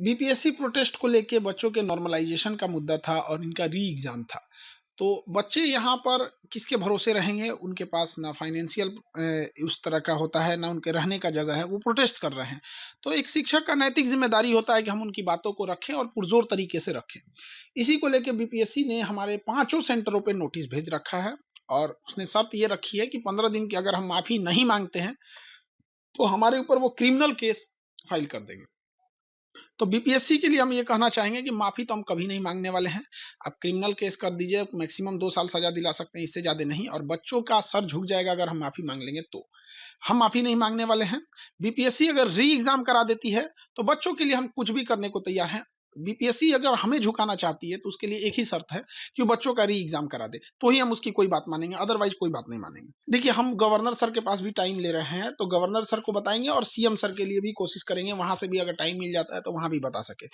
BPSC protest को लेके बच्चों के नॉर्मलाइजेशन का मुद्दा था और इनका री एग्जाम था। तो बच्चे यहाँ पर किसके भरोसे रहेंगे? उनके पास ना फाइनेंशियल उस तरह का होता है, ना उनके रहने का जगह है, वो प्रोटेस्ट कर रहे हैं। तो एक शिक्षक का नैतिक ज़िम्मेदारी होता है कि हम उनकी बातों को रखें और पुरज़ोर तरीके से रखें। इसी को लेके बीपीएससी ने हमारे पाँचों सेंटरों पे नोटिस भेज रखा है और उसने शर्त ये रखी है कि 15 दिन की अगर हम माफ़ी नहीं माँगते हैं, तो हमारे ऊपर वो क्रिमिनल केस फाइल कर देंगे। तो बीपीएससी के लिए हम ये कहना चाहेंगे कि माफ़ी तो हम कभी नहीं माँगने वाले हैं। आप क्रिमिनल केस कर दीजिए, मैक्सिमम 2 साल सज़ा दिला सकते हैं, इससे ज़्यादा नहीं और बच्चों का सर झुक जाएगा अगर हम माफ़ी माँग लेंगे तो। हम माफ़ी नहीं माँगने वाले हैं। बीपीएससी अगर री एग्ज़ाम करा देती है, तो बच्चों के लिए हम कुछ भी करने को तैयार हैं। बीपीएससी अगर हमें झुकाना चाहती है, तो उसके लिए एक ही शर्त है कि वो बच्चों का री एग्ज़ाम करा दे, तो ही हम उसकी कोई बात मानेंगे, अदरवाइज़ कोई बात नहीं मानेंगे। देखिए, हम गवर्नर सर के पास भी टाइम ले रहे हैं, तो गवर्नर सर को बताएँगे और सीएम सर के लिए भी कोशिश करेंगे, वहाँ से भी अगर टाइम मिल जाता है, तो वहाँ भी बता सकें।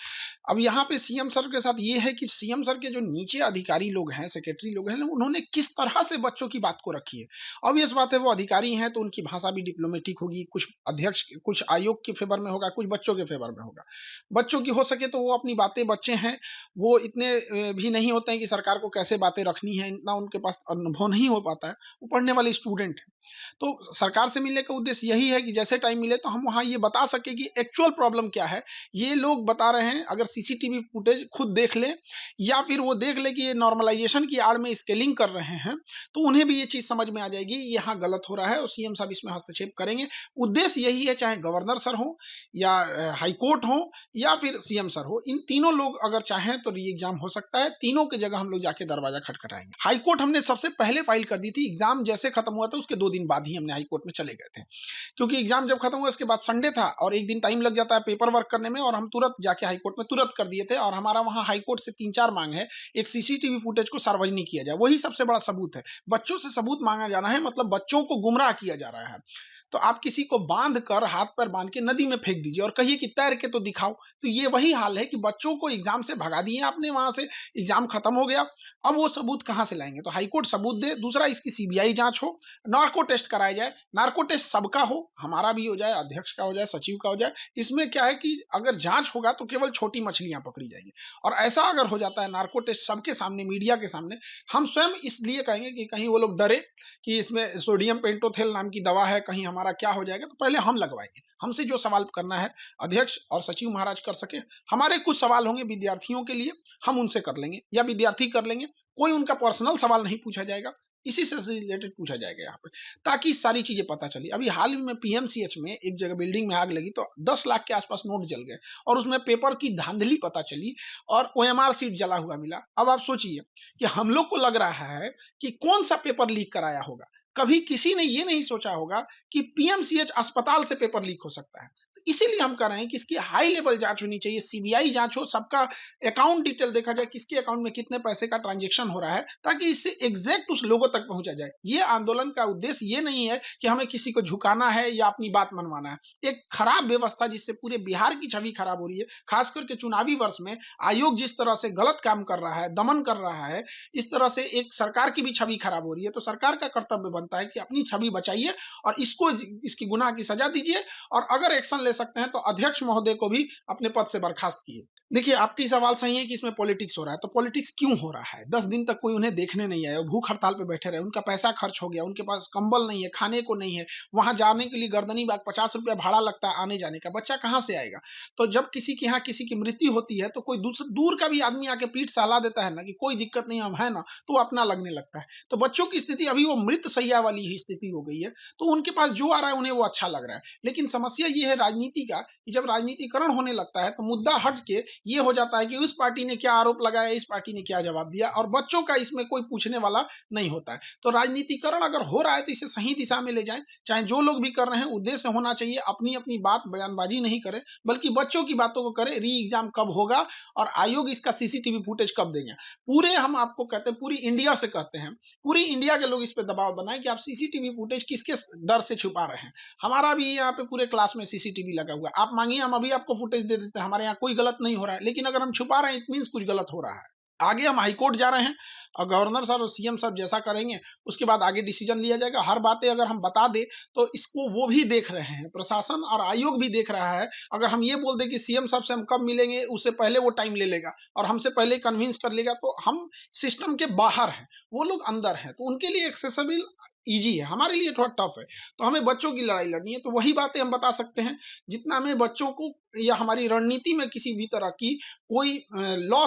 अब यहाँ पे सीएम सर के साथ ये है कि सीएम सर के जो नीचे अधिकारी लोग हैं, सेक्रेटरी लोग हैं, उन्होंने किस तरह से बच्चों की बात को रखी है। ऑब्वियस बात है वो अधिकारी हैं तो उनकी भाषा भी डिप्लोमेटिक होगी, कुछ अध्यक्ष कुछ आयोग के फेवर में होगा, कुछ बच्चों के फेवर में होगा। बच्चों की हो सके तो वो अपनी बातें बच्चे हैं, वो इतने भी नहीं होते हैं कि सरकार को कैसे बातें रखनी है, इतना उनके पास अनुभव नहीं हो पाता है, वो पढ़ने वाले स्टूडेंट हैं। तो सरकार से मिलने का उद्देश्य यही है कि जैसे टाइम मिले तो हम वहाँ ये बता सकें कि एक्चुअल प्रॉब्लम क्या है। ये लोग बता रहे हैं अगर सीसीटीवी फुटेज खुद देख लें या फिर वो देख लें कि ये नॉर्मलाइजेशन की आड़ में स्केलिंग कर रहे हैं, तो उन्हें भी ये चीज़ समझ में आ जाएगी, यहाँ गलत हो रहा है और सीएम साहब इसमें हस्तक्षेप करेंगे। उद्देश्य यही है चाहे गवर्नर सर हो या हाई कोर्ट हो या फिर सीएम सर हो, इन तीनों लोग अगर चाहें तो री एग्ज़ाम हो सकता है, तीनों की जगह हम लोग जाके दरवाज़ा खटखटाएँगे। हाई कोर्ट हमने सबसे पहले फाइल कर दी थी, एग्ज़ाम जैसे खत्म हुआ था उसके 2 दिन बाद ही हमने हाई कोर्ट में चले गए थे। क्योंकि एग्ज़ाम जब खत्म हुआ उसके बाद संडे था और 1 दिन टाइम लग जाता है पेपर वर्क करने में और हम तुरंत जाके हाई कोर्ट में तुरंत कर दिए थे और हमारा वहाँ हाई कोर्ट से 3-4 माँग है, एक सीसीटीवी फुटेज को सार्वजनिक किया जाए, वही सबसे बड़ा सबूत है। बच्चों से सबूत माँगा जाना है मतलब बच्चों को गुमराह किया जा रहा है। तो आप किसी को बाँध कर हाथ-पैर बाँध के नदी में फेंक दीजिए और कहिए कि तैर के तो दिखाओ। तो ये वही हाल है कि बच्चों को एग्ज़ाम से भगा दिए आपने वहाँ से, एग्ज़ाम खत्म हो गया, अब वो सबूत कहाँ से लाएँगे? तो हाई कोर्ट सबूत दे, दूसरा इसकी सीबीआई जाँच हो, नार्को टेस्ट कराया जाए, नार्को टेस्ट सबका हो, हमारा भी हो जाए, अध्यक्ष का हो जाए, सचिव का हो जाए। इसमें क्या है कि अगर जाँच होगा तो केवल छोटी मछलियाँ पकड़ी जाएँगी और ऐसा अगर हो जाता है नार्को टेस्ट सबके सामने, मीडिया के सामने, हम स्वयं इसलिए कहेंगे कि कहीं वो लोग डरे कि इसमें सोडियम पेंटोथेल नाम की दवा है, कहीं हमारा क्या हो जाएगा, तो पहले हम लगवाएँगे। हमसे जो सवाल करना है, अध्यक्ष और सचिव महाराज कर सकें। हमारे कुछ सवाल होंगे विद्यार्थियों के लिए, हम उनसे कर लेंगे या विद्यार्थी कर लेंगे। कोई उनका पर्सनल सवाल नहीं पूछा जाएगा, इसी से रिलेटेड पूछा जाएगा यहाँ पे, ताकि सारी चीज़ें पता चली। अभी हाल ही में पीएमसीएच में एक जगह बिल्डिंग में आग लगी तो 10 लाख के आस-पास नोट जल गए और उसमें पेपर की धांधली पता चली और ओएमआर शीट जला हुआ मिला। अब आप सोचिए कि हम लोग को लग रहा है कि कौन-सा पेपर लीक कराया होगा। कभी किसी ने ये नहीं सोचा होगा कि पीएमसीएच अस्पताल से पेपर लीक हो सकता है। तो इसीलिए हम कह रहे हैं कि इसकी हाई लेवल जाँच होनी चाहिए, सीबीआई जाँच हो, सबका अकाउंट डिटेल देखा जाए, किसके अकाउंट में कितने पैसे का ट्रांज़ैक्शन हो रहा है, ताकि इससे एग्ज़ैक्ट उस लोगों तक पहुँचा जाए। ये आंदोलन का उद्देश्य ये नहीं है कि हमें किसी को झुकाना है या अपनी बात मनवाना है। एक खराब व्यवस्था जिससे पूरे बिहार की छवि खराब हो रही है, ख़ास करके चुनावी वर्ष में आयोग जिस तरह से गलत काम कर रहा है, दमन कर रहा है, इस तरह से एक सरकार की भी छवि खराब हो रही है। तो सरकार का कर्तव्य बनता है कि अपनी छवि बचाइए और इसको इसकी गुनाह की सज़ा दीजिए और अगर एक्शन ले सकते हैं तो अध्यक्ष महोदय को भी अपने पद से बर्खास्त कीजिए। देखिए, आपकी सवाल सही है कि इसमें पॉलिटिक्स हो रहा है, तो पॉलिटिक्स क्यों हो रहा है? 10 दिन तक कोई उन्हें देखने नहीं आया, वो भूख हड़ताल पे बैठे रहे, उनका पैसा खर्च हो गया, उनके पास कंबल नहीं है, खाने को नहीं है, वहाँ जाने के लिए गर्दनीबाग ₹50 भाड़ा लगता है आने-जाने का, बच्चा कहाँ से आएगा? तो जब किसी के यहाँ किसी की मृत्यु होती है, तो कोई दूर का भी आदमी आके पीठ सहला देता है ना कि कोई दिक्कत नहीं, हम हैं ना, तो वो अपना लगने लगता है। तो बच्चों की स्थिति अभी वो मृत शैया वाली ही स्थिति हो गई है, तो उनके पास जो आ रहा है उन्हें वो अच्छा लग रहा है। लेकिन समस्या ये है राजनीति का कि जब राजनीतिकरण होने लगता है, तो मुद्दा हट के ये हो जाता है कि उस पार्टी ने क्या आरोप लगाया, इस पार्टी ने क्या जवाब दिया और बच्चों का इसमें कोई पूछने वाला नहीं होता है। तो राजनीतिकरण अगर हो रहा है तो इसे सही दिशा में ले जाएँ, चाहे जो लोग भी कर रहे हैं उद्देश्य होना चाहिए अपनी-अपनी बात बयानबाज़ी नहीं करें, बल्कि बच्चों की बातों को करें, री एग्ज़ाम कब होगा और आयोग इसका सीसीटीवी फुटेज कब देंगे। पूरे हम आपको कहते हैं पूरी इंडिया से कहते हैं, पूरी इंडिया के लोग इस पे दबाव बनाएँ कि आप सीसीटीवी फुटेज किसके डर से छुपा रहे हैं। हमारा भी यहाँ पे पूरे क्लास में सीसीटीवी लगा हुआ है। आप माँगिए हम अभी आपको फुटेज दे देते हैं, हमारे यहाँ कोई गलत नहीं हो रहा है। लेकिन अगर हम छुपा रहे हैं इट मीन्स कुछ गलत हो रहा है। आगे हम हाई कोर्ट जा रहे हैं और गवर्नर साहब और सीएम साहब जैसा करेंगे, उसके बाद आगे डिसीजन लिया जाएगा। हर बातें अगर हम बता दें, तो इसको वो भी देख रहे हैं, प्रशासन और आयोग भी देख रहा है। अगर हम ये बोल दें कि सीएम साहब से हम कब मिलेंगे, उससे पहले वो टाइम ले लेगा और हमसे पहले कन्विंस कर लेगा, तो हम सिस्टम के बाहर हैं, वो लोग अंदर हैं, तो उनके लिए एक्सेसिबल ईज़ी है, हमारे लिए थोड़ा टफ है। तो हमें बच्चों की लड़ाई लड़नी है, तो वही बातें हम बता सकते हैं, जितना हमें बच्चों को या हमारी रणनीति में किसी भी तरह की कोई लॉस